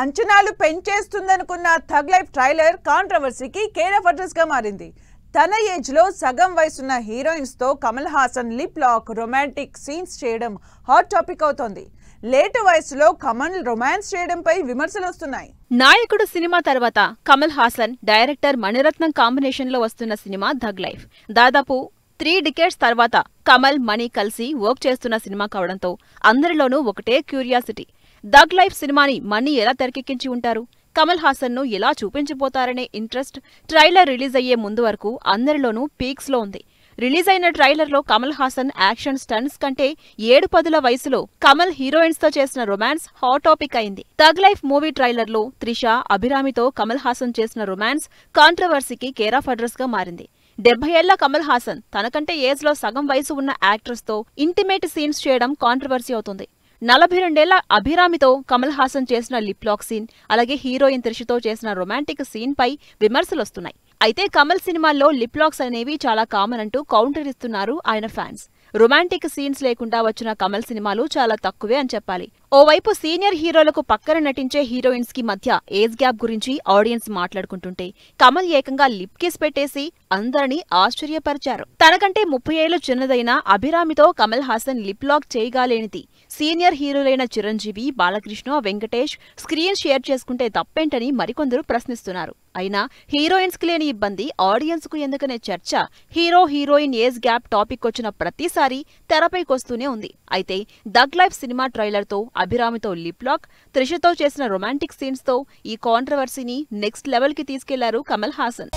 అంచనాలు పెంచేస్తుందనుకున్న thug life trailer కాంట్రవర్సీకి కేర్ ఆఫ్ అడ్రస్ గా మారింది. తన ఏజ్ లో సగం వయసున్న హీరోయిన్స్ తో Kamal Haasan lip lock romantic scenes చేయడం హాట్ టాపిక్ అవుతోంది. లేటు వయసులో కమల్ రొమాన్స్ చేయడంపై విమర్శలు వస్తున్నాయి. నాయకుడు సినిమా తర్వాత కమల్ హాసన్ డైరెక్టర్ మణిరత్నం కాంబినేషన్ లో వస్తున్న సినిమా థగ్ లైఫ్. దాదాపు 3 డికేడ్స్ తర్వాత కమల్ మణి కలిసి వర్క్ చేస్తున్న సినిమా కావడంతో అందరిలోనూ ఒకటే క్యూరియాసిటీ. థగ్ లైఫ్ సినిమాని మణి ఎలా తెరకెక్కించి ఉంటారు, కమల్ హాసన్ ను ఎలా చూపించబోతారనే ఇంట్రెస్ట్ ట్రైలర్ రిలీజ్ అయ్యే ముందు వరకు అందరిలోనూ పీక్స్ లో ఉంది. రిలీజ్ అయిన ట్రైలర్ లో కమల్ హాసన్ యాక్షన్ స్టంట్స్ కంటే 7-10 వయసులో కమల్ హీరోయిన్స్ తో చేసిన రొమాన్స్ హాట్ టాపిక్ అయింది. థగ్ లైఫ్ మూవీ ట్రైలర్ లో త్రిష, అభిరామితో కమల్ హాసన్ చేసిన రొమాన్స్ కాంట్రవర్సీకి కేర్ ఆఫ్ అడ్రస్ గా మారింది. 70 ఏళ్ల కమల్ హాసన్ తనకంటే ఏజ్ లో సగం వయసు ఉన్న యాక్ట్రెస్ తో ఇంటిమేట్ సీన్స్ చేయడం కాంట్రవర్సీ అవుతుంది. 42 ఏళ్ల అభిరామితో కమల్ హాసన్ చేసిన లిప్ లాక్ సీన్, అలాగే హీరోయిన్ త్రిషతో చేసిన రొమాంటిక్ సీన్ పై విమర్శలొస్తున్నాయి. అయితే కమల్ సినిమాల్లో లిప్ లాక్స్ అనేవి చాలా కామన్ అంటూ కౌంటర్ ఇస్తున్నారు ఆయన ఫ్యాన్స్. రొమాంటిక్ సీన్స్ లేకుండా వచ్చిన కమల్ సినిమాలు చాలా తక్కువే అని చెప్పాలి. ఓవైపు సీనియర్ హీరోలకు పక్కన నటించే హీరోయిన్స్ కి మధ్య ఏజ్ గ్యాప్ గురించి ఆడియన్స్ మాట్లాడుకుంటుంటే కమల్ ఏకంగా లిప్ కిస్ పెట్టేసి అందరినీ ఆశ్చర్యపరిచారు. తనకంటే 30 ఏళ్లు చిన్నదైన అభిరామితో కమల్ హాసన్ లిప్ లాక్ చేయగాలేనిది సీనియర్ హీరోలైన చిరంజీవి, బాలకృష్ణ, వెంకటేష్ స్క్రీన్ షేర్ చేసుకుంటే తప్పేంటని మరికొందరు ప్రశ్నిస్తున్నారు. అయినా హీరోయిన్స్ కి లేని ఇబ్బంది ఆడియన్స్ కు ఎందుకనే చర్చ hero heroine age gap topic వచ్చిన ప్రతిసారి తెరపైకొస్తూనే ఉంది. అయితే థగ్ లైఫ్ సినిమా ట్రైలర్ తో అభిరామితో లిప్ లాక్, త్రిషతో చేసిన రొమాంటిక్ సీన్స్ తో ఈ కాంట్రవర్సీని నెక్స్ట్ లెవెల్ కి తీసుకెళ్లారు కమల్ హాసన్.